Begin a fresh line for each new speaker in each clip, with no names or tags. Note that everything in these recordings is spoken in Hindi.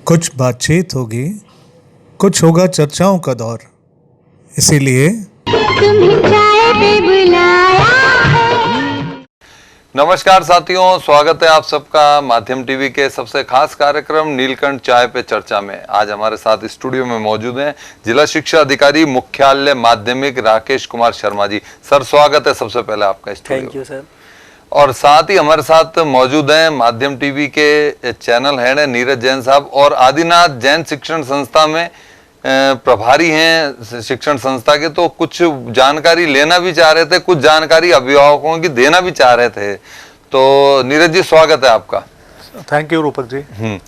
कुछ बातचीत होगी, कुछ होगा चर्चाओं का दौर, इसीलिए
तुम्हें चाय पे बुलाया है।
नमस्कार साथियों, स्वागत है आप सबका माध्यम टीवी के सबसे खास कार्यक्रम नीलकंठ चाय पे चर्चा में। आज हमारे साथ स्टूडियो में मौजूद हैं जिला शिक्षा अधिकारी मुख्यालय माध्यमिक राकेश कुमार शर्मा जी। सर स्वागत है सबसे पहले आपका स्टूडियो।
Thank you sir.
और साथ ही हमारे साथ मौजूद हैं माध्यम टीवी के चैनल हेड है नीरज जैन साहब और आदिनाथ जैन शिक्षण संस्था में प्रभारी हैं शिक्षण संस्था के। तो कुछ जानकारी लेना भी चाह रहे थे, कुछ जानकारी अभिभावकों की देना भी चाह रहे थे। तो नीरज जी स्वागत है आपका।
Thank you Rupak ji.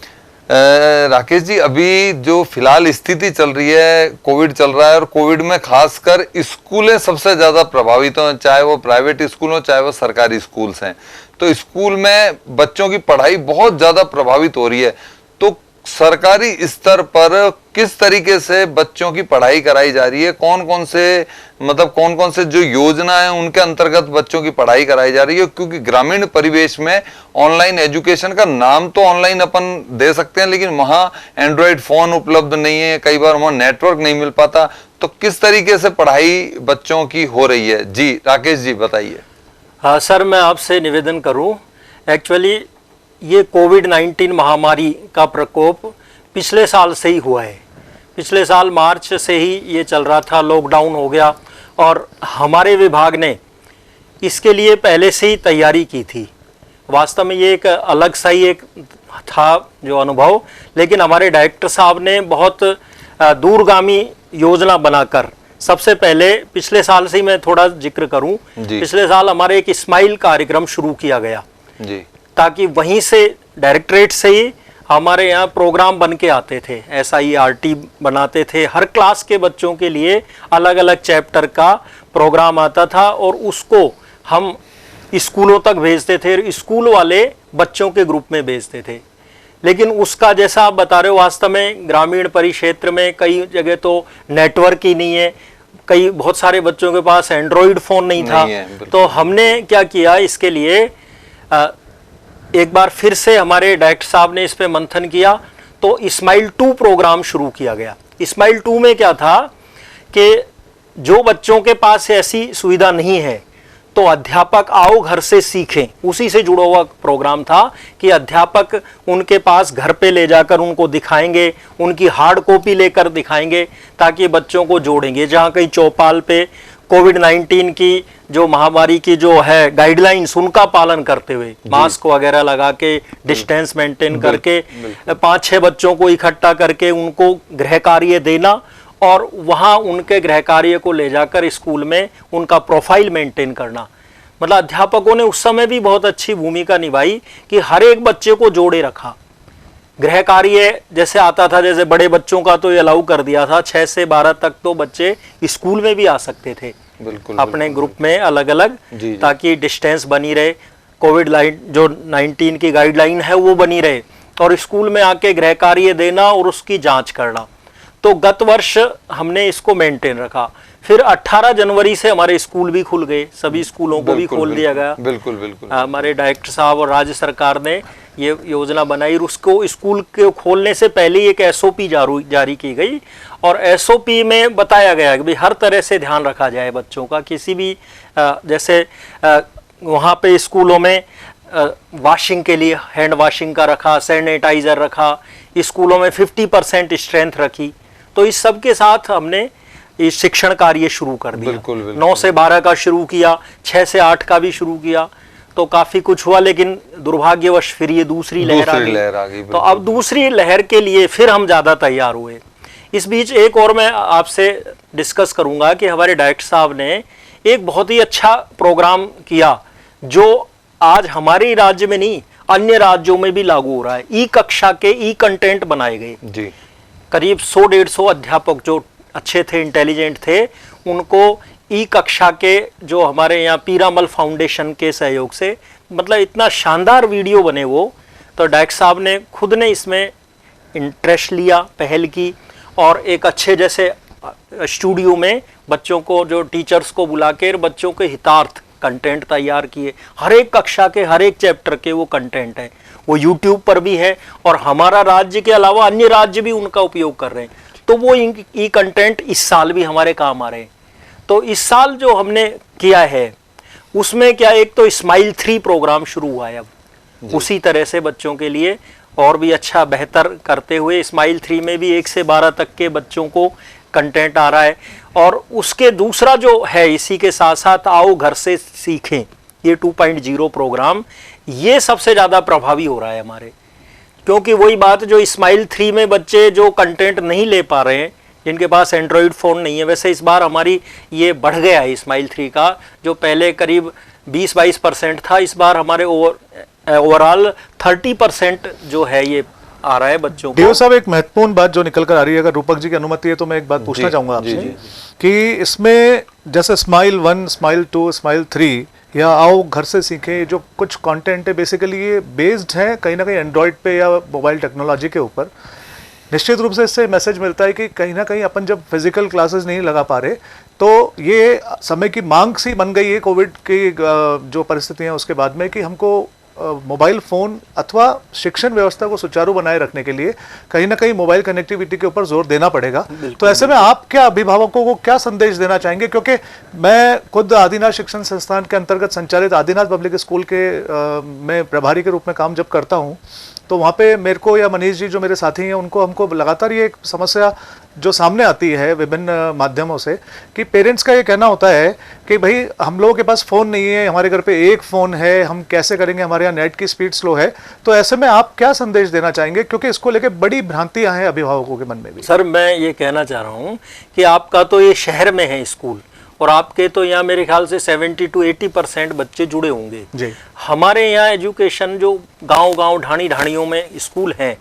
राकेश जी, अभी जो फिलहाल स्थिति चल रही है, कोविड चल रहा है और कोविड में खासकर स्कूलें सबसे ज्यादा प्रभावित हैं, चाहे वो प्राइवेट स्कूल हो चाहे वो सरकारी स्कूल्स हैं। तो स्कूल में बच्चों की पढ़ाई बहुत ज्यादा प्रभावित हो रही है। तो सरकारी स्तर पर किस तरीके से बच्चों की पढ़ाई कराई जा रही है, कौन कौन से जो योजना है उनके अंतर्गत बच्चों की पढ़ाई कराई जा रही है? क्योंकि ग्रामीण परिवेश में ऑनलाइन एजुकेशन का नाम तो ऑनलाइन अपन दे सकते हैं, लेकिन वहां एंड्रॉइड फोन उपलब्ध नहीं है, कई बार वहां नेटवर्क नहीं मिल पाता। तो किस तरीके से पढ़ाई बच्चों की हो रही है? जी राकेश जी बताइए।
हाँ सर, मैं आपसे निवेदन करूं, एक्चुअली ये कोविड-19 महामारी का प्रकोप पिछले साल से ही हुआ है। पिछले साल मार्च से ही ये चल रहा था, लॉकडाउन हो गया और हमारे विभाग ने इसके लिए पहले से ही तैयारी की थी। वास्तव में ये एक अलग सा ही एक था जो अनुभव, लेकिन हमारे डायरेक्टर साहब ने बहुत दूरगामी योजना बनाकर सबसे पहले पिछले साल से ही मैं थोड़ा जिक्र करूं, पिछले साल हमारे एक स्माइल कार्यक्रम शुरू किया गया जी, ताकि वहीं से डायरेक्टरेट से ही हमारे यहाँ प्रोग्राम बन के आते थे। SIRT बनाते थे, हर क्लास के बच्चों के लिए अलग अलग चैप्टर का प्रोग्राम आता था और उसको हम स्कूलों तक भेजते थे, स्कूल वाले बच्चों के ग्रुप में भेजते थे। लेकिन उसका जैसा आप बता रहे हो, वास्तव में ग्रामीण परिक्षेत्र में कई जगह तो नेटवर्क ही नहीं है, बहुत सारे बच्चों के पास एंड्रॉइड फ़ोन नहीं था। तो हमने क्या किया, इसके लिए एक बार फिर से हमारे डायरेक्टर साहब ने इस पे मंथन किया तो स्माइल 2 प्रोग्राम शुरू किया गया। स्माइल 2 में क्या था कि जो बच्चों के पास ऐसी सुविधा नहीं है तो अध्यापक आओ घर से सीखें, उसी से जुड़ा हुआ प्रोग्राम था कि अध्यापक उनके पास घर पे ले जाकर उनको दिखाएंगे, उनकी हार्ड कॉपी लेकर दिखाएंगे ताकि बच्चों को जोड़ेंगे। जहाँ कहीं चौपाल पे कोविड-19 की जो महामारी की जो है गाइडलाइंस उनका पालन करते हुए, मास्क वगैरह लगा के, डिस्टेंस मेंटेन करके 5-6 बच्चों को इकट्ठा करके उनको गृह कार्य देना और वहाँ उनके गृह कार्य को ले जाकर स्कूल में उनका प्रोफाइल मेंटेन करना। मतलब अध्यापकों ने उस समय भी बहुत अच्छी भूमिका निभाई कि हर एक बच्चे को जोड़े रखा। गृह कार्य जैसे आता था, जैसे बड़े बच्चों का तो ये अलाउ कर दिया था, 6 से 12 तक तो बच्चे स्कूल में भी आ सकते थे अपने ग्रुप में अलग अलग, ताकि डिस्टेंस बनी रहे, कोविड-19 की गाइडलाइन है वो बनी रहे और स्कूल में आके गृह कार्य देना और उसकी जांच करना। तो गत वर्ष हमने इसको मेंटेन रखा। फिर 18 जनवरी से हमारे स्कूल भी खुल गए, सभी स्कूलों को भी खोल दिया गया। बिल्कुल हमारे डायरेक्टर साहब और राज्य सरकार ने ये योजना बनाई और उसको स्कूल के खोलने से पहले एक SOP जारी की गई और SOP में बताया गया कि भाई हर तरह से ध्यान रखा जाए बच्चों का। किसी भी जैसे वहाँ पे स्कूलों में वॉशिंग के लिए हैंड वॉशिंग का रखा, सैनिटाइजर रखा, स्कूलों में 50% स्ट्रेंथ रखी। तो इस सब के साथ हमने इस शिक्षण कार्य शुरू कर दिया। 9 से 12 का शुरू किया, 6 से 8 का भी शुरू किया, तो काफी कुछ हुआ। लेकिन दुर्भाग्यवश फिर ये दूसरी लहर आ गई। तो अब दूसरी लहर के लिए फिर हम ज्यादा तैयार हुए। इस बीच एक और मैं आपसे डिस्कस करूंगा कि हमारे डायरेक्टर साहब ने एक बहुत ही अच्छा प्रोग्राम किया जो आज हमारे राज्य में नहीं, अन्य राज्यों में भी लागू हो रहा है। ई कक्षा के ई कंटेंट बनाए गए जी। करीब 100-150 अध्यापक जो अच्छे थे, इंटेलिजेंट थे, उनको ई कक्षा के जो हमारे यहाँ पीरामल फाउंडेशन के सहयोग से, मतलब इतना शानदार वीडियो बने वो। तो डायरेक्टर साहब ने खुद ने इसमें इंटरेस्ट लिया, पहल की और एक अच्छे जैसे स्टूडियो में बच्चों को, जो टीचर्स को बुला के बच्चों के हितार्थ कंटेंट तैयार किए, हर एक कक्षा के हर एक चैप्टर के वो कंटेंट है, वो यूट्यूब पर भी है और हमारा राज्य के अलावा अन्य राज्य भी उनका उपयोग कर रहे हैं। तो वो ई कंटेंट इस साल भी हमारे काम आ रहे हैं। तो इस साल जो हमने किया है उसमें क्या, एक तो स्माइल 3 प्रोग्राम शुरू हुआ है अब, उसी तरह से बच्चों के लिए और भी अच्छा बेहतर करते हुए स्माइल 3 में भी 1 से 12 तक के बच्चों को कंटेंट आ रहा है। और उसके दूसरा जो है इसी के साथ साथ आओ घर से सीखें, ये 2.0 प्रोग्राम, ये सबसे ज़्यादा प्रभावी हो रहा है हमारे, क्योंकि वही बात जो स्माइल 3 में बच्चे जो कंटेंट नहीं ले पा रहे हैं, जिनके पास एंड्रॉयड फ़ोन नहीं है, वैसे इस बार हमारी ये बढ़ गया है स्माइल 3 का, जो पहले करीब 20-22% था, इस बार हमारे ओवरऑल 30% जो है ये आ रहा है बच्चों को।
डीओ साहब, एक महत्वपूर्ण बात जो निकल कर आ रही है, अगर रूपक जी की अनुमति है तो मैं एक बात पूछना चाहूंगा आपसे कि इसमें जैसे स्माइल 1, स्माइल 2, स्माइल 3 या आओ घर से सीखें, जो कुछ कंटेंट है बेसिकली ये बेस्ड है कहीं ना कहीं एंड्रॉयड पे या मोबाइल टेक्नोलॉजी के ऊपर। निश्चित रूप से इससे मैसेज मिलता है कि कहीं ना कहीं अपन जब फिजिकल क्लासेस नहीं लगा पा रहे तो ये समय की मांग सी बन गई है कोविड की जो परिस्थितियां उसके बाद में, कि हमको मोबाइल फ़ोन अथवा शिक्षण व्यवस्था को सुचारू बनाए रखने के लिए कहीं ना कहीं मोबाइल कनेक्टिविटी के ऊपर जोर देना पड़ेगा। तो ऐसे में आप क्या अभिभावकों को क्या संदेश देना चाहेंगे? क्योंकि मैं खुद आदिनाथ शिक्षण संस्थान के अंतर्गत संचालित आदिनाथ पब्लिक स्कूल के मैं प्रभारी के रूप में काम जब करता हूँ तो वहाँ पे मेरे को या मनीष जी जो मेरे साथी हैं हमको लगातार ये एक समस्या जो सामने आती है विभिन्न माध्यमों से कि पेरेंट्स का ये कहना होता है कि भाई हम लोगों के पास फ़ोन नहीं है, हमारे घर पे एक फ़ोन है, हम कैसे करेंगे, हमारे यहाँ नेट की स्पीड स्लो है। तो ऐसे में आप क्या संदेश देना चाहेंगे, क्योंकि इसको लेके बड़ी भ्रांतियाँ हैं अभिभावकों के मन में भी।
सर मैं ये कहना चाह रहा हूँ कि आपका तो ये शहर में है स्कूल और आपके तो यहाँ मेरे ख्याल से 70 to 80% बच्चे जुड़े होंगे
जी।
हमारे यहाँ एजुकेशन जो गांव ढाणियों में स्कूल हैं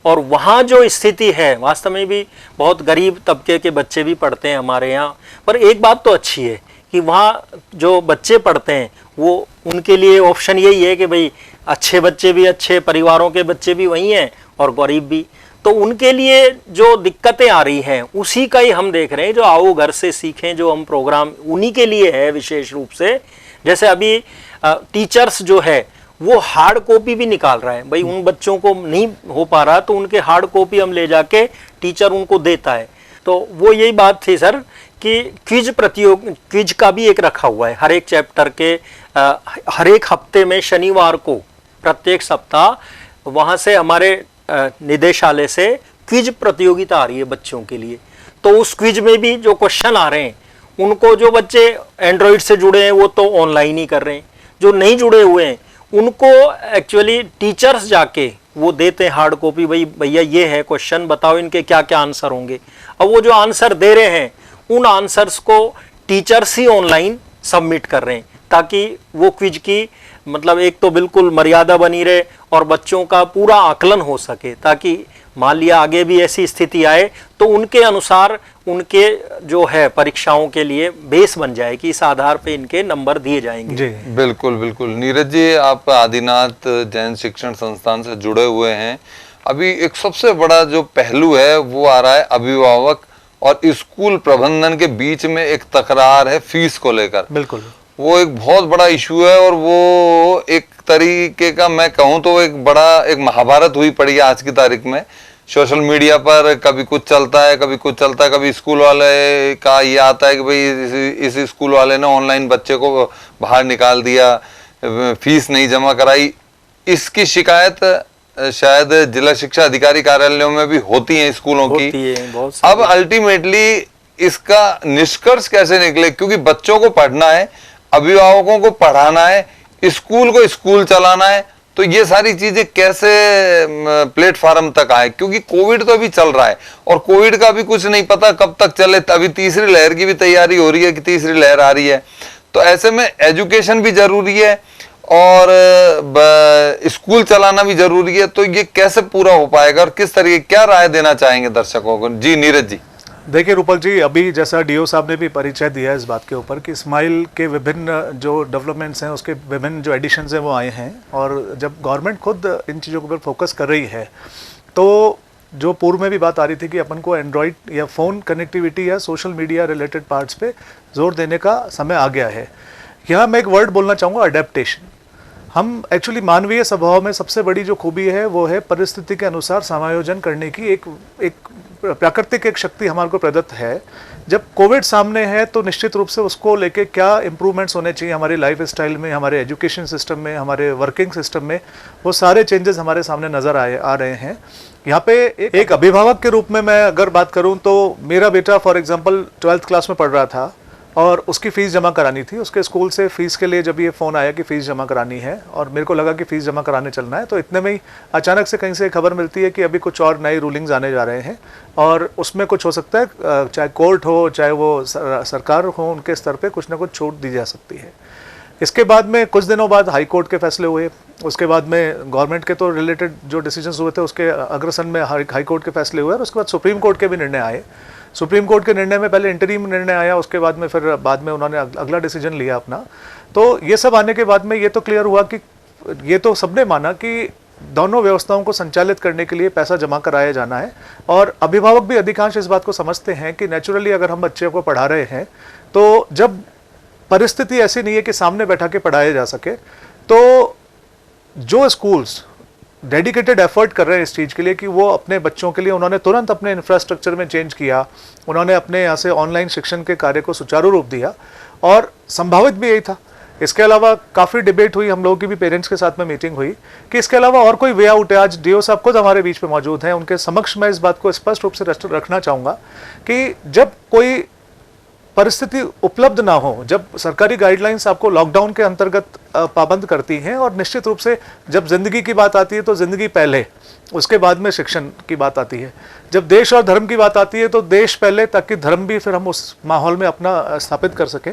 और वहाँ जो स्थिति है वास्तव में भी बहुत गरीब तबके के बच्चे भी पढ़ते हैं हमारे यहाँ। पर एक बात तो अच्छी है कि वहाँ जो बच्चे पढ़ते हैं वो उनके लिए ऑप्शन यही है कि भाई अच्छे बच्चे भी, अच्छे परिवारों के बच्चे भी वहीं हैं और गरीब भी। तो उनके लिए जो दिक्कतें आ रही हैं उसी का ही हम देख रहे हैं। जो आओ घर से सीखें जो हम प्रोग्राम उन्हीं के लिए है विशेष रूप से। जैसे अभी टीचर्स जो है वो हार्ड कॉपी भी निकाल रहा है, भाई उन बच्चों को नहीं हो पा रहा तो उनके हार्ड कॉपी हम ले जाके टीचर उनको देता है। तो वो यही बात थी सर कि क्विज का भी एक रखा हुआ है हर एक चैप्टर के हर एक हफ्ते में शनिवार को प्रत्येक सप्ताह वहाँ से हमारे निदेशालय से क्विज प्रतियोगिता आ रही है बच्चों के लिए। तो उस क्विज में भी जो क्वेश्चन आ रहे हैं उनको जो बच्चे एंड्रॉयड से जुड़े हैं वो तो ऑनलाइन ही कर रहे हैं, जो नहीं जुड़े हुए हैं उनको एक्चुअली टीचर्स जाके वो देते हैं हार्ड कॉपी, भाई भैया ये है क्वेश्चन, बताओ इनके क्या क्या आंसर होंगे। अब वो जो आंसर दे रहे हैं उन आंसर्स को टीचर्स ही ऑनलाइन सबमिट कर रहे हैं ताकि वो क्विज की मतलब एक तो बिल्कुल मर्यादा बनी रहे और बच्चों का पूरा आकलन हो सके, ताकि मान लिया आगे भी ऐसी स्थिति आए तो उनके अनुसार उनके जो है परीक्षाओं के लिए बेस बन जाए कि इस आधार पे इनके नंबर दिए जाएंगे।
जी बिल्कुल बिल्कुल। नीरज जी, आप आदिनाथ जैन शिक्षण संस्थान से जुड़े हुए हैं। अभी एक सबसे बड़ा जो पहलू है वो आ रहा है अभिभावक और स्कूल प्रबंधन के बीच में एक तकरार है फीस को लेकर।
बिल्कुल,
वो एक बहुत बड़ा इशू है और वो एक तरीके का मैं कहूँ तो एक महाभारत हुई पड़ी है आज की तारीख में। सोशल मीडिया पर कभी कुछ चलता है, कभी कुछ चलता है, कभी स्कूल वाले का ये आता है कि भाई इस स्कूल वाले ने ऑनलाइन बच्चे को बाहर निकाल दिया, फीस नहीं जमा कराई। इसकी शिकायत शायद जिला शिक्षा अधिकारी कार्यालयों में भी होती है स्कूलों की। अब अल्टीमेटली इसका निष्कर्ष कैसे निकले, क्योंकि बच्चों को पढ़ना है, अभिभावकों को पढ़ाना है, स्कूल को स्कूल चलाना है, तो ये सारी चीजें कैसे प्लेटफॉर्म तक आए, क्योंकि कोविड तो अभी चल रहा है और कोविड का भी कुछ नहीं पता कब तक चले। अभी तीसरी लहर की भी तैयारी हो रही है कि तीसरी लहर आ रही है। तो ऐसे में एजुकेशन भी जरूरी है और स्कूल चलाना भी जरूरी है। तो ये कैसे पूरा हो पाएगा और किस तरीके, क्या राय देना चाहेंगे दर्शकों को? जी नीरज जी।
देखिए रूपक जी, अभी जैसा डीओ साहब ने भी परिचय दिया है इस बात के ऊपर कि स्माइल के विभिन्न जो डेवलपमेंट्स हैं उसके विभिन्न जो एडिशंस हैं वो आए हैं और जब गवर्नमेंट खुद इन चीज़ों के ऊपर फोकस कर रही है तो जो पूर्व में भी बात आ रही थी कि अपन को एंड्रॉयड या फ़ोन कनेक्टिविटी या सोशल मीडिया रिलेटेड पार्ट्स पे जोर देने का समय आ गया है। यहाँ मैं एक वर्ड बोलना चाहूँगा, अडेप्टेशन। हम एक्चुअली मानवीय स्वभाव में सबसे बड़ी जो खूबी है वो है परिस्थिति के अनुसार समायोजन करने की एक प्राकृतिक एक शक्ति हमारे को प्रदत्त है। जब कोविड सामने है तो निश्चित रूप से उसको लेके क्या इम्प्रूवमेंट्स होने चाहिए हमारी लाइफ स्टाइल में, हमारे एजुकेशन सिस्टम में, हमारे वर्किंग सिस्टम में, वो सारे चेंजेस हमारे सामने नज़र आ रहे हैं। यहाँ पे एक अभिभावक के रूप में मैं अगर बात करूँ तो मेरा बेटा फॉर एग्जांपल 12th क्लास में पढ़ रहा था और उसकी फ़ीस जमा करानी थी। उसके स्कूल से फ़ीस के लिए जब ये फ़ोन आया कि फ़ीस जमा करानी है और मेरे को लगा कि फ़ीस जमा कराने चलना है, तो इतने में ही अचानक से कहीं से खबर मिलती है कि अभी कुछ और नए रूलिंग्स आने जा रहे हैं और उसमें कुछ हो सकता है, चाहे कोर्ट हो चाहे वो सरकार हो, उनके स्तर पर कुछ ना कुछ छूट दी जा सकती है। इसके बाद में कुछ दिनों बाद हाई कोर्ट के फैसले हुए, उसके बाद में गवर्नमेंट के तो रिलेटेड जो डिसीजंस हुए थे उसके अग्रसन में हाई कोर्ट के फैसले हुए और उसके बाद सुप्रीम कोर्ट के भी निर्णय आए। सुप्रीम कोर्ट के निर्णय में पहले इंटरिम निर्णय आया, उसके बाद में फिर बाद में उन्होंने अगला डिसीजन लिया अपना। तो ये सब आने के बाद में ये तो क्लियर हुआ कि ये तो सबने माना कि दोनों व्यवस्थाओं को संचालित करने के लिए पैसा जमा कराया जाना है और अभिभावक भी अधिकांश इस बात को समझते हैं कि नेचुरली अगर हम बच्चे को पढ़ा रहे हैं तो जब परिस्थिति ऐसी नहीं है कि सामने बैठा के पढ़ाया जा सके, तो जो स्कूल्स डेडिकेटेड एफर्ट कर रहे हैं इस चीज़ के लिए कि वो अपने बच्चों के लिए उन्होंने तुरंत अपने इंफ्रास्ट्रक्चर में चेंज किया, उन्होंने अपने यहाँ से ऑनलाइन शिक्षण के कार्य को सुचारू रूप दिया और संभावित भी यही था। इसके अलावा काफ़ी डिबेट हुई, हम लोगों की भी पेरेंट्स के साथ में मीटिंग हुई कि इसके अलावा और कोई वे आउट है। आज डीओ साहब खुद हमारे बीच में मौजूद हैं, उनके समक्ष मैं इस बात को स्पष्ट रूप से रखना चाहूँगा कि जब कोई परिस्थिति उपलब्ध ना हो, जब सरकारी गाइडलाइंस आपको लॉकडाउन के अंतर्गत पाबंद करती हैं और निश्चित रूप से जब जिंदगी की बात आती है तो जिंदगी पहले, उसके बाद में शिक्षण की बात आती है। जब देश और धर्म की बात आती है तो देश पहले, ताकि धर्म भी फिर हम उस माहौल में अपना स्थापित कर सकें।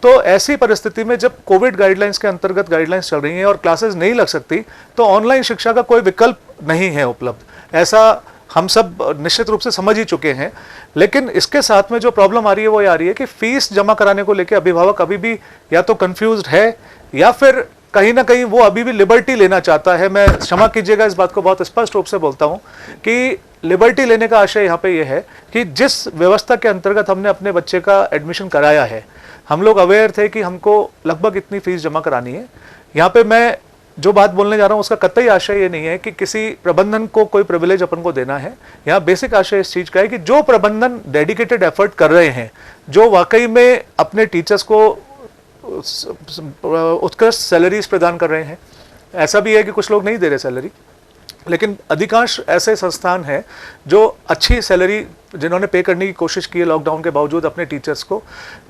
तो ऐसी परिस्थिति में जब कोविड गाइडलाइंस के अंतर्गत गाइडलाइंस चल रही हैं और क्लासेस नहीं लग सकती, तो ऑनलाइन शिक्षा का कोई विकल्प नहीं है उपलब्ध। ऐसा हम सब निश्चित रूप से समझ ही चुके हैं। लेकिन इसके साथ में जो प्रॉब्लम आ रही है वो ये आ रही है कि फीस जमा कराने को लेकर अभिभावक अभी भी या तो कंफ्यूज्ड है या फिर कहीं ना कहीं वो अभी भी लिबर्टी लेना चाहता है। मैं क्षमा कीजिएगा इस बात को बहुत स्पष्ट रूप से बोलता हूं कि लिबर्टी लेने का आशय यहाँ पे ये है कि जिस व्यवस्था के अंतर्गत हमने अपने बच्चे का एडमिशन कराया है, हम लोग अवेयर थे कि हमको लगभग इतनी फीस जमा करानी है। यहाँ पे मैं जो बात बोलने जा रहा हूँ उसका कतई आशय ये नहीं है कि किसी प्रबंधन को कोई प्रिविलेज अपन को देना है। यहाँ बेसिक आशय इस चीज़ का है कि जो प्रबंधन डेडिकेटेड एफर्ट कर रहे हैं, जो वाकई में अपने टीचर्स को उत्कृष्ट सैलरीज प्रदान कर रहे हैं, ऐसा भी है कि कुछ लोग नहीं दे रहे सैलरी, लेकिन अधिकांश ऐसे संस्थान हैं जो अच्छी सैलरी जिन्होंने पे करने की कोशिश की है लॉकडाउन के बावजूद अपने टीचर्स को,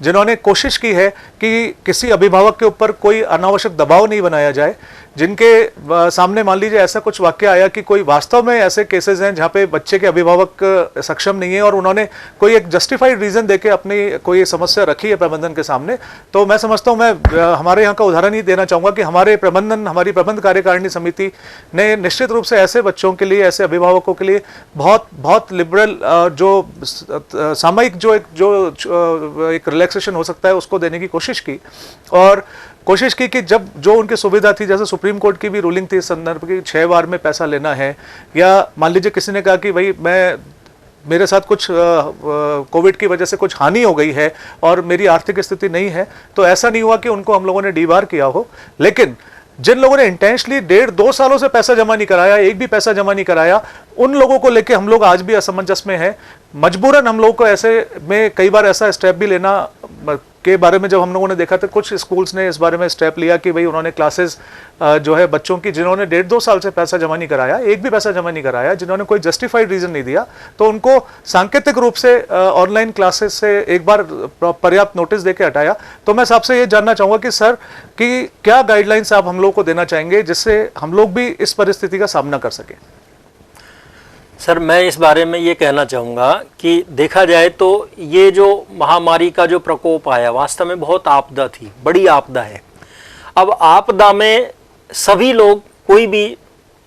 जिन्होंने कोशिश की है कि किसी अभिभावक के ऊपर कोई अनावश्यक दबाव नहीं बनाया जाए, जिनके सामने मान लीजिए ऐसा कुछ वाक्य आया कि कोई वास्तव में ऐसे केसेस हैं जहाँ पे बच्चे के अभिभावक सक्षम नहीं है और उन्होंने कोई एक जस्टिफाइड रीज़न देके अपनी कोई समस्या रखी है प्रबंधन के सामने, तो मैं समझता हूँ, मैं हमारे यहाँ का उदाहरण ही देना चाहूँगा कि हमारे हमारी प्रबंध कार्यकारिणी समिति ने निश्चित रूप से ऐसे बच्चों के लिए, ऐसे अभिभावकों के लिए बहुत लिबरल जो सामयिक जो एक रिलैक्सेशन हो सकता है उसको देने की कोशिश की और कोशिश की कि जब जो उनकी सुविधा थी, जैसे सुप्रीम कोर्ट की भी रूलिंग थी इस संदर्भ की 6 बार में पैसा लेना है, या मान लीजिए किसी ने कहा कि भाई मेरे साथ कुछ कोविड की वजह से कुछ हानि हो गई है और मेरी आर्थिक स्थिति नहीं है, तो ऐसा नहीं हुआ कि उनको हम लोगों ने डीबार किया हो। लेकिन जिन लोगों ने इंटेंशनली 1.5-2 सालों से पैसा जमा नहीं कराया, एक भी पैसा जमा नहीं कराया, उन लोगों को लेके हम लोग आज भी असमंजस में हैं। मजबूरन हम लोगों को ऐसे में कई बार ऐसा स्टेप भी लेना के बारे में जब हम लोगों ने देखा तो कुछ स्कूल्स ने इस बारे में स्टेप लिया कि भाई उन्होंने क्लासेस जो है बच्चों की जिन्होंने 1.5-2 साल से पैसा जमा नहीं कराया, एक भी पैसा जमा नहीं कराया, जिन्होंने कोई जस्टिफाइड रीजन नहीं दिया, तो उनको सांकेतिक रूप से ऑनलाइन क्लासेस से एक बार पर्याप्त नोटिस देके हटाया। तो मैं आपसे ये जानना चाहूँगा कि सर कि क्या गाइडलाइंस आप हम लोग को देना चाहेंगे जिससे हम लोग भी इस परिस्थिति का सामना कर सकें?
सर मैं इस बारे में ये कहना चाहूँगा कि देखा जाए तो ये जो महामारी का जो प्रकोप आया वास्तव में बहुत आपदा थी, बड़ी आपदा है। अब आपदा में सभी लोग, कोई भी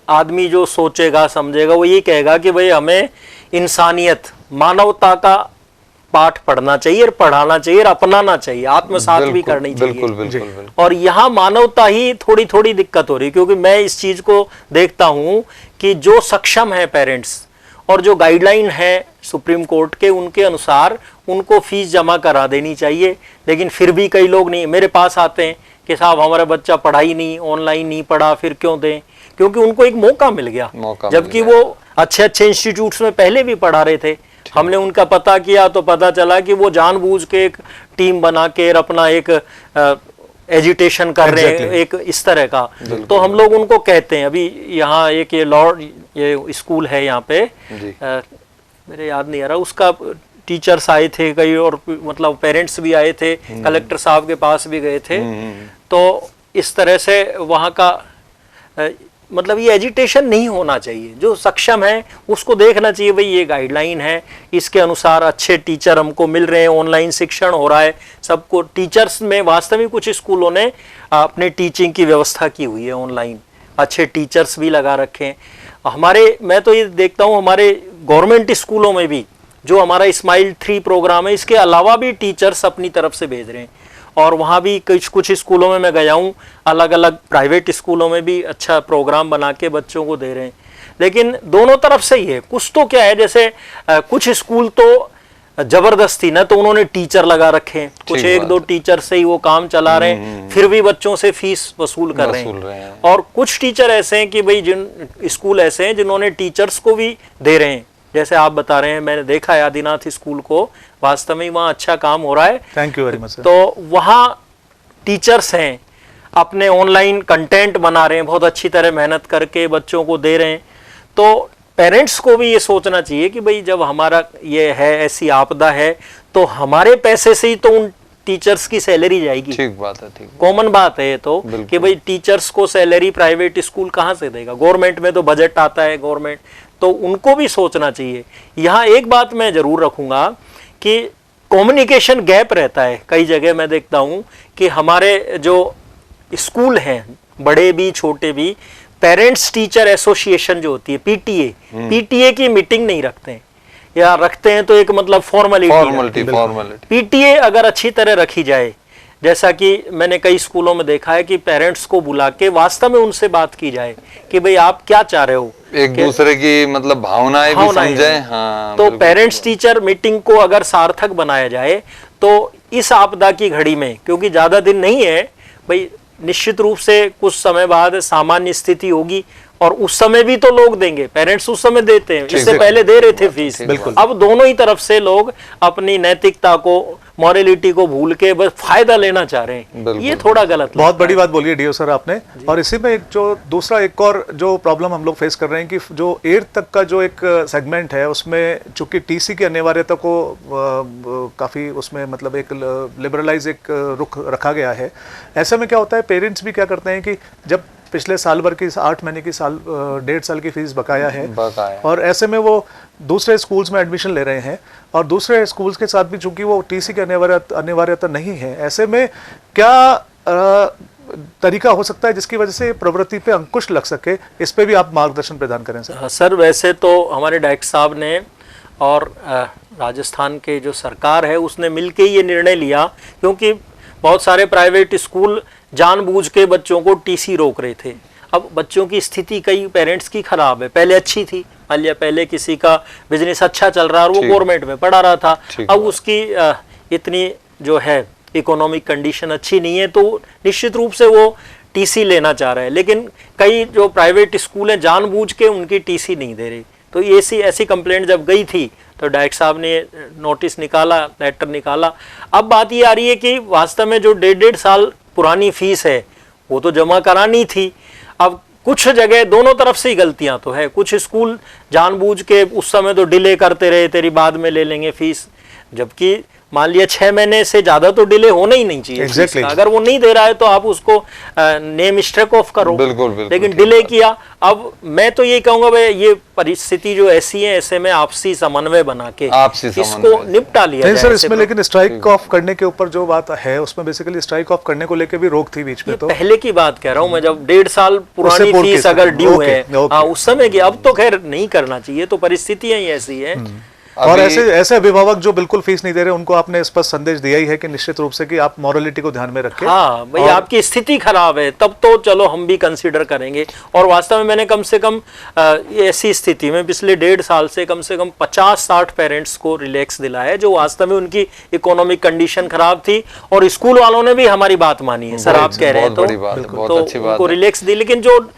आदमी जो सोचेगा समझेगा वो ये कहेगा कि भाई हमें इंसानियत, मानवता का पाठ पढ़ना चाहिए और पढ़ाना चाहिए और अपनाना चाहिए, आत्मसात भी करनी चाहिए।
बिल्कुल, बिल्कुल, बिल्कुल।
और यहाँ मानवता ही थोड़ी थोड़ी दिक्कत हो रही, क्योंकि मैं इस चीज को देखता हूँ कि जो सक्षम है पेरेंट्स और जो गाइडलाइन है सुप्रीम कोर्ट के उनके अनुसार उनको फीस जमा करा देनी चाहिए। लेकिन फिर भी कई लोग नहीं मेरे पास आते हैं कि साहब हमारा बच्चा पढ़ाई नहीं, ऑनलाइन नहीं पढ़ा, फिर क्यों दें? क्योंकि उनको एक मौका मिल गया, जबकि वो अच्छे अच्छे इंस्टीट्यूट्स में पहले भी पढ़ा रहे थे। हमने उनका पता किया तो पता चला कि वो जानबूझ के एक टीम बना के अपना एक एजिटेशन कर रहे हैं, एक इस तरह का। तो हम लोग उनको कहते हैं, अभी यहाँ एक ये स्कूल है यहाँ पे, मेरे याद नहीं आ रहा, उसका टीचर्स आए थे कई और मतलब पेरेंट्स भी आए थे, कलेक्टर साहब के पास भी गए थे। तो इस तरह से वहाँ का मतलब ये एजिटेशन नहीं होना चाहिए। जो सक्षम है उसको देखना चाहिए, भाई ये गाइडलाइन है, इसके अनुसार अच्छे टीचर हमको मिल रहे हैं, ऑनलाइन शिक्षण हो रहा है सबको। टीचर्स में वास्तव में कुछ स्कूलों ने अपने टीचिंग की व्यवस्था की हुई है ऑनलाइन, अच्छे टीचर्स भी लगा रखे हैं। हमारे मैं तो ये देखता हूँ हमारे गवर्नमेंट स्कूलों में भी जो हमारा स्माइल 3 प्रोग्राम है, इसके अलावा भी टीचर्स अपनी तरफ से भेज रहे हैं। और वहाँ भी कुछ स्कूलों में मैं गया हूँ, अलग अलग प्राइवेट स्कूलों में भी अच्छा प्रोग्राम बना के बच्चों को दे रहे हैं। लेकिन दोनों तरफ से ही है। कुछ तो क्या है, जैसे कुछ स्कूल तो जबरदस्ती ना, तो उन्होंने टीचर लगा रखे हैं, कुछ 1-2 टीचर से ही वो काम चला रहे हैं, फिर भी बच्चों से फीस वसूल कर रहे हैं। और कुछ टीचर ऐसे हैं कि भाई जिन स्कूल ऐसे हैं जिन्होंने टीचर्स को भी दे रहे हैं, जैसे आप बता रहे हैं, मैंने देखा है आदिनाथ स्कूल को, वास्तव में वहाँ अच्छा काम हो रहा है।
Thank you very much.
तो वहाँ टीचर्स हैं, अपने ऑनलाइन कंटेंट बना रहे हैं, बहुत अच्छी तरह मेहनत करके बच्चों को दे रहे हैं। तो पेरेंट्स को भी ये सोचना चाहिए कि भाई जब हमारा ये है ऐसी आपदा है तो हमारे पैसे से ही तो उन टीचर्स की सैलरी जाएगी।
ठीक बात है, ठीक
कॉमन बात है ये तो, कि भाई टीचर्स को सैलरी प्राइवेट स्कूल कहाँ से देगा? गवर्नमेंट में तो बजट आता है गवर्नमेंट, तो उनको भी सोचना चाहिए। यहाँ एक बात मैं जरूर रखूंगा कि कम्युनिकेशन गैप रहता है कई जगह। मैं देखता हूँ कि हमारे जो स्कूल हैं, बड़े भी छोटे भी, पेरेंट्स टीचर एसोसिएशन जो होती है पीटीए की मीटिंग नहीं रखते हैं, या रखते हैं तो एक मतलब फॉर्मेलिटी। पीटीए अगर अच्छी तरह रखी जाए, जैसा कि मैंने कई स्कूलों में देखा है कि पेरेंट्स को बुला के वास्तव में उनसे बात की जाए कि भाई आप क्या चाह रहे हो,
एक दूसरे की मतलब भावनाएं भी समझें। हाँ,
तो पेरेंट्स टीचर मीटिंग को अगर सार्थक बनाया जाए तो इस आपदा की घड़ी में, क्योंकि ज्यादा दिन नहीं है भाई, निश्चित रूप से कुछ समय बाद सामान्य स्थिति होगी और उस समय भी तो लोग देंगे, पेरेंट्स उस समय देते हैं, इससे पहले दे रहे थे फीस। अब दोनों ही तरफ से लोग अपनी नैतिकता को, मॉरलिटी को भूल के बस फायदा लेना चाह रहे हैं, ये थोड़ा गलत।
बहुत बड़ी बात बोली है डीओ सर आपने। और इसी में एक जो दूसरा एक और जो प्रॉब्लम हम लोग फेस कर रहे हैं कि जो 8th तक का जो एक सेगमेंट है उसमें चूंकि टीसी की अनिवार्यता को काफ़ी उसमें मतलब एक लिबरलाइज एक रुख रखा गया है। ऐसे में क्या होता है, पेरेंट्स भी क्या करते हैं कि जब पिछले साल भर की 8 महीने की 1.5 साल की फीस बकाया है और ऐसे में वो दूसरे स्कूल्स में एडमिशन ले रहे हैं और दूसरे स्कूल्स के साथ भी चूंकि वो टीसी की अनिवार्यता नहीं है, ऐसे में क्या तरीका हो सकता है जिसकी वजह से प्रवृत्ति पे अंकुश लग सके? इस पे भी आप मार्गदर्शन प्रदान करें सर।
सर वैसे तो हमारे डायरेक्टर साहब ने और राजस्थान के जो सरकार है उसने मिलकर ये निर्णय लिया, क्योंकि बहुत सारे प्राइवेट स्कूल जानबूझ के बच्चों को टीसी रोक रहे थे। अब बच्चों की स्थिति कई पेरेंट्स की खराब है, पहले अच्छी थी, मान लिया पहले किसी का बिजनेस अच्छा चल रहा है और वो गवर्नमेंट में पढ़ा रहा था, अब उसकी इतनी जो है इकोनॉमिक कंडीशन अच्छी नहीं है, तो निश्चित रूप से वो टीसी लेना चाह रहा है। लेकिन कई जो प्राइवेट स्कूल हैं जानबूझ के उनकी टीसी नहीं दे रही। तो ऐसी कंप्लेंट जब गई थी तो डायरेक्टर साहब ने नोटिस निकाला, लेटर निकाला। अब बात ये आ रही है कि वास्तव में जो 1.5 साल पुरानी फीस है वो तो जमा करानी थी। अब कुछ जगह दोनों तरफ से ही गलतियां तो है, कुछ स्कूल जानबूझ के उस समय तो डिले करते रहे, तेरी बाद में ले लेंगे फीस, जबकि मान लिया 6 महीने से ज्यादा तो डिले होना ही नहीं चाहिए।
Exactly.
अगर वो नहीं दे रहा है तो आप उसको नेम स्ट्राइक ऑफ करो।
बिल्कुल,
लेकिन डिले किया। अब मैं तो ये कहूंगा भाई ये परिस्थिति जो ऐसी है, ऐसे में आपसी समन्वय बना के इसको निपटा लिया जाए।
सर इसमें लेकिन स्ट्राइक ऑफ करने के ऊपर जो बात है उसमें बेसिकली स्ट्राइक ऑफ करने को लेके भी रोक थी बीच में। तो
पहले की बात कह रहा हूँ मैं, जब 1.5 साल पुरानी फीस अगर ड्यू है उस समय की, अब तो खैर नहीं करना चाहिए, तो परिस्थितियां ही ऐसी है।
और ऐसे ऐसे अभिभावक जो बिल्कुल फीस नहीं दे रहे, उनको आपने स्पष्ट संदेश दिया ही है कि निश्चित रूप से कि आप मॉरलिटी को ध्यान में रखें।
हाँ भाई, आपकी स्थिति खराब है तब तो चलो हम भी कंसीडर करेंगे। और वास्तव में मैंने कम से कम ऐसी स्थिति में पिछले 1.5 साल से कम 50-60 पेरेंट्स को रिलैक्स दिलाया है, जो वास्तव में उनकी इकोनॉमिक कंडीशन खराब थी, और स्कूल वालों ने भी हमारी बात मानी है। सर आप कह रहे हैं
बहुत बड़ी बात है, बहुत
तो
अच्छी बात
उनको
है।
रिलैक्स दी, लेकिन जो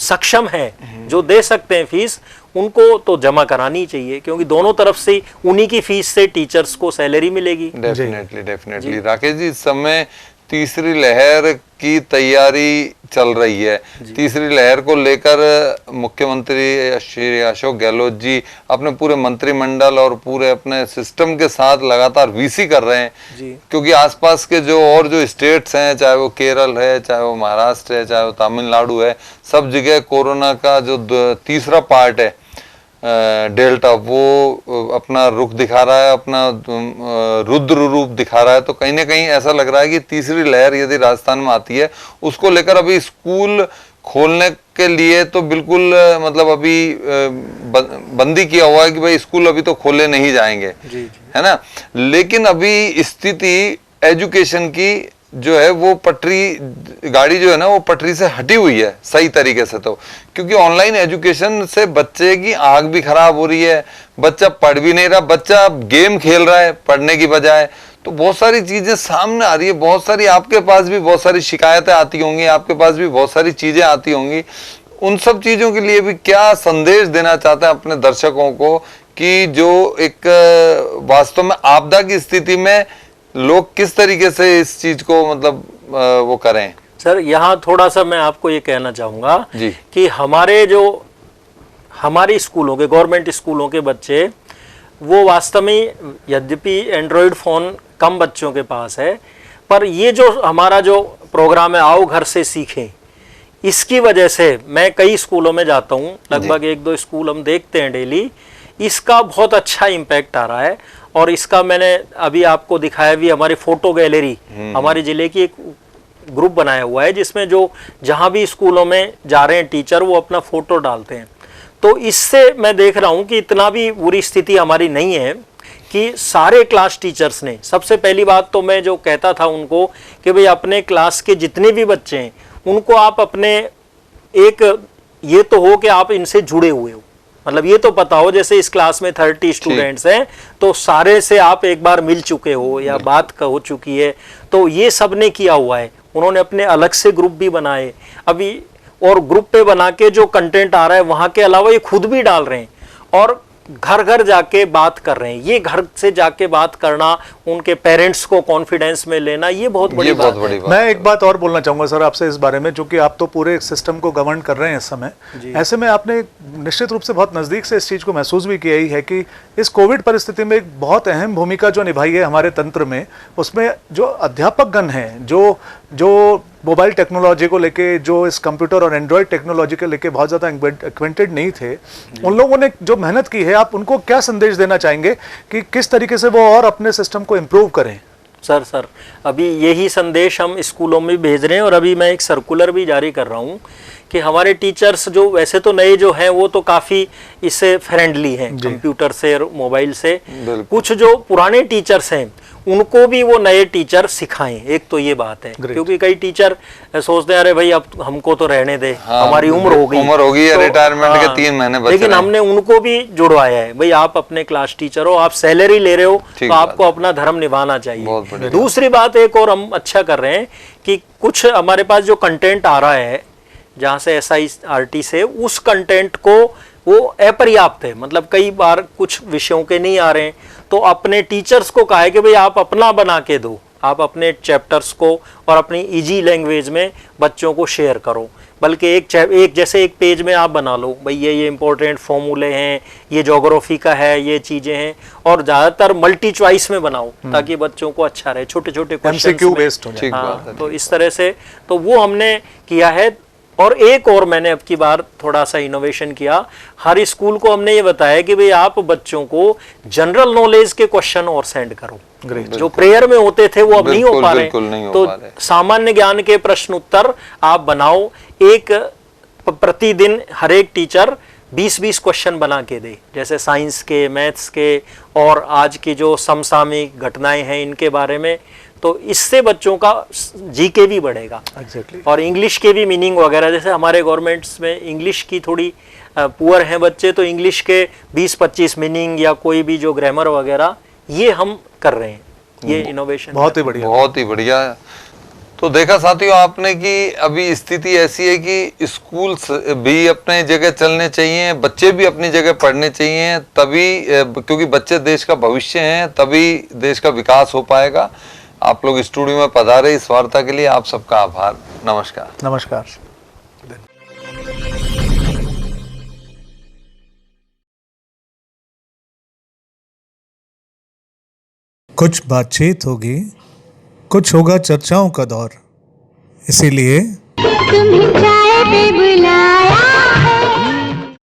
सक्षम है, जो दे सकते हैं फीस, उनको तो जमा करानी चाहिए, क्योंकि दोनों तरफ से उन्हीं की फीस से टीचर्स को सैलरी मिलेगी।
डेफिनेटली राकेश जी, इस समय तीसरी लहर की तैयारी चल रही है। तीसरी लहर को लेकर मुख्यमंत्री श्री अशोक गहलोत जी अपने पूरे मंत्रिमंडल और पूरे अपने सिस्टम के साथ लगातार वीसी कर रहे हैं, क्योंकि आसपास के जो स्टेट्स हैं, चाहे वो केरल है, चाहे वो महाराष्ट्र है, चाहे वो तमिलनाडु है, सब जगह कोरोना का जो तीसरा पार्ट है डेल्टा, वो अपना रुख दिखा रहा है, अपना रुद्र रूप दिखा रहा है। तो कहीं ना कहीं ऐसा लग रहा है कि तीसरी लहर यदि राजस्थान में आती है, उसको लेकर अभी स्कूल खोलने के लिए तो बिल्कुल मतलब अभी बंदी किया हुआ है कि भाई स्कूल अभी तो खोले नहीं जाएंगे, है ना। लेकिन अभी स्थिति एजुकेशन की जो है वो गाड़ी जो है ना वो पटरी से हटी हुई है सही तरीके से, तो क्योंकि ऑनलाइन एजुकेशन से बच्चे की आंख भी खराब हो रही है, बच्चा पढ़ भी नहीं रहा, बच्चा गेम खेल रहा है पढ़ने की बजाय। तो बहुत सारी चीजें सामने आ रही है, बहुत सारी आपके पास भी बहुत सारी शिकायतें आती होंगी, आपके पास भी बहुत सारी चीजें आती होंगी। उन सब चीजों के लिए भी क्या संदेश देना चाहते हैं अपने दर्शकों को कि जो एक वास्तव में आपदा की स्थिति में लोग किस तरीके से इस चीज को मतलब वो करें?
सर यहाँ थोड़ा सा मैं आपको ये कहना चाहूंगा कि हमारे स्कूलों के, गवर्नमेंट स्कूलों के बच्चे, वो वास्तव में यद्यपि एंड्रॉयड फोन कम बच्चों के पास है, पर ये जो हमारा जो प्रोग्राम है आओ घर से सीखें, इसकी वजह से मैं कई स्कूलों में जाता हूँ, लगभग 1-2 स्कूल हम देखते हैं डेली, इसका बहुत अच्छा इम्पैक्ट आ रहा है। और इसका मैंने अभी आपको दिखाया भी, हमारी फोटो गैलरी, हमारे जिले की एक ग्रुप बनाया हुआ है, जिसमें जो जहाँ भी स्कूलों में जा रहे हैं टीचर, वो अपना फोटो डालते हैं। तो इससे मैं देख रहा हूँ कि इतना भी बुरी स्थिति हमारी नहीं है कि सारे क्लास टीचर्स ने, सबसे पहली बात तो मैं जो कहता था उनको कि भाई अपने क्लास के जितने भी बच्चे हैं उनको आप अपने एक ये तो हो कि आप इनसे जुड़े हुए हो, मतलब ये तो पता हो जैसे इस क्लास में 30 स्टूडेंट्स हैं तो सारे से आप एक बार मिल चुके हो या बात हो चुकी है। तो ये सब ने किया हुआ है, उन्होंने अपने अलग से ग्रुप भी बनाए अभी, और ग्रुप पे बना के जो कंटेंट आ रहा है वहां के अलावा ये खुद भी डाल रहे हैं और घर घर जाके बात कर रहे हैं। ये घर से जाके बात करना, उनके पेरेंट्स को कॉन्फिडेंस में लेना, ये बहुत बड़ी बात है।
मैं एक बात और बोलना चाहूंगा सर आपसे इस बारे में, जो कि आप तो पूरे सिस्टम को गवर्न कर रहे हैं इस समय, ऐसे में आपने निश्चित रूप से बहुत नजदीक से इस चीज को महसूस भी किया ही है कि इस कोविड परिस्थिति में एक बहुत अहम भूमिका जो निभाई है हमारे तंत्र में, उसमें जो अध्यापकगण हैं, जो मोबाइल टेक्नोलॉजी को लेके, जो इस कंप्यूटर और एंड्रॉयड टेक्नोलॉजी को लेके बहुत ज़्यादा एक्वेंटेड नहीं थे, उन लोगों ने जो मेहनत की है, आप उनको क्या संदेश देना चाहेंगे कि किस तरीके से वो और अपने सिस्टम को इम्प्रूव करें?
सर अभी यही संदेश हम स्कूलों में भेज रहे हैं, और अभी मैं एक सर्कुलर भी जारी कर रहा हूँ कि हमारे टीचर्स जो वैसे तो नए जो हैं वो तो काफ़ी इससे फ्रेंडली हैं, कंप्यूटर से और मोबाइल से। कुछ जो पुराने टीचर्स हैं उनको भी वो नए टीचर सिखाएं, एक तो ये बात है, क्योंकि कई टीचर सोचते हैं अरे भाई अब हमको तो रहने दे, हमारी उम्र हो गई
तो, रिटायरमेंट के 3 महीने बचे,
लेकिन हमने उनको भी जुड़वाया है, भाई आप अपने क्लास टीचर हो, आप सैलरी ले रहे हो तो आपको अपना धर्म निभाना चाहिए। दूसरी बात एक और हम अच्छा कर रहे हैं कि कुछ हमारे पास जो कंटेंट आ रहा है जहाँ से SIRT से, उस कंटेंट को वो अपर्याप्त है, मतलब कई बार कुछ विषयों के नहीं आ रहे हैं, तो अपने टीचर्स को कहा है कि भाई आप अपना बना के दो, आप अपने चैप्टर्स को और अपनी इजी लैंग्वेज में बच्चों को शेयर करो, बल्कि एक जैसे एक पेज में आप बना लो भाई ये इंपॉर्टेंट फॉर्मूले हैं, ये ज्योग्राफी का है, ये चीजें हैं, और ज्यादातर मल्टी चॉइस में बनाओ ताकि बच्चों को अच्छा रहे, छोटे छोटे
MCQ बेस्ड हो
जाए। तो इस तरह से तो वो हमने किया है। और एक और मैंने अब की बार थोड़ा सा इनोवेशन किया, हर स्कूल को हमने ये बताया कि भाई आप बच्चों को जनरल नॉलेज के क्वेश्चन और सेंड करो, जो प्रेयर में होते थे वो अब नहीं हो पा रहे, तो सामान्य ज्ञान के प्रश्न उत्तर आप बनाओ, एक प्रतिदिन हर एक टीचर 20-20 क्वेश्चन बना के दे, जैसे साइंस के, मैथ्स के और आज की जो समसामयिक घटनाएं हैं इनके बारे में, तो इससे बच्चों का जीके भी बढ़ेगा
एग्जैक्टली।
और इंग्लिश के भी मीनिंग वगैरह, जैसे हमारे गवर्नमेंट्स में इंग्लिश की थोड़ी पुअर हैं बच्चे, तो इंग्लिश के 20-25 मीनिंग या कोई भी जो ग्रामर वगैरह ये हम कर रहे हैं, ये इनोवेशन
बहुत ही बढ़िया।
बहुत ही बढ़िया। तो देखा साथियों आपने कि अभी स्थिति ऐसी है कि स्कूल भी अपने जगह चलने चाहिए, बच्चे भी अपनी जगह पढ़ने चाहिए, तभी क्योंकि बच्चे देश का भविष्य हैं, तभी देश का विकास हो पाएगा। आप लोग स्टूडियो में पधारे इस वार्ता के लिए, आप सबका आभार। नमस्कार।
नमस्कार। कुछ बातचीत होगी, कुछ होगा चर्चाओं का दौर, इसीलिए
तुम्हें चाय पे बुलाया है।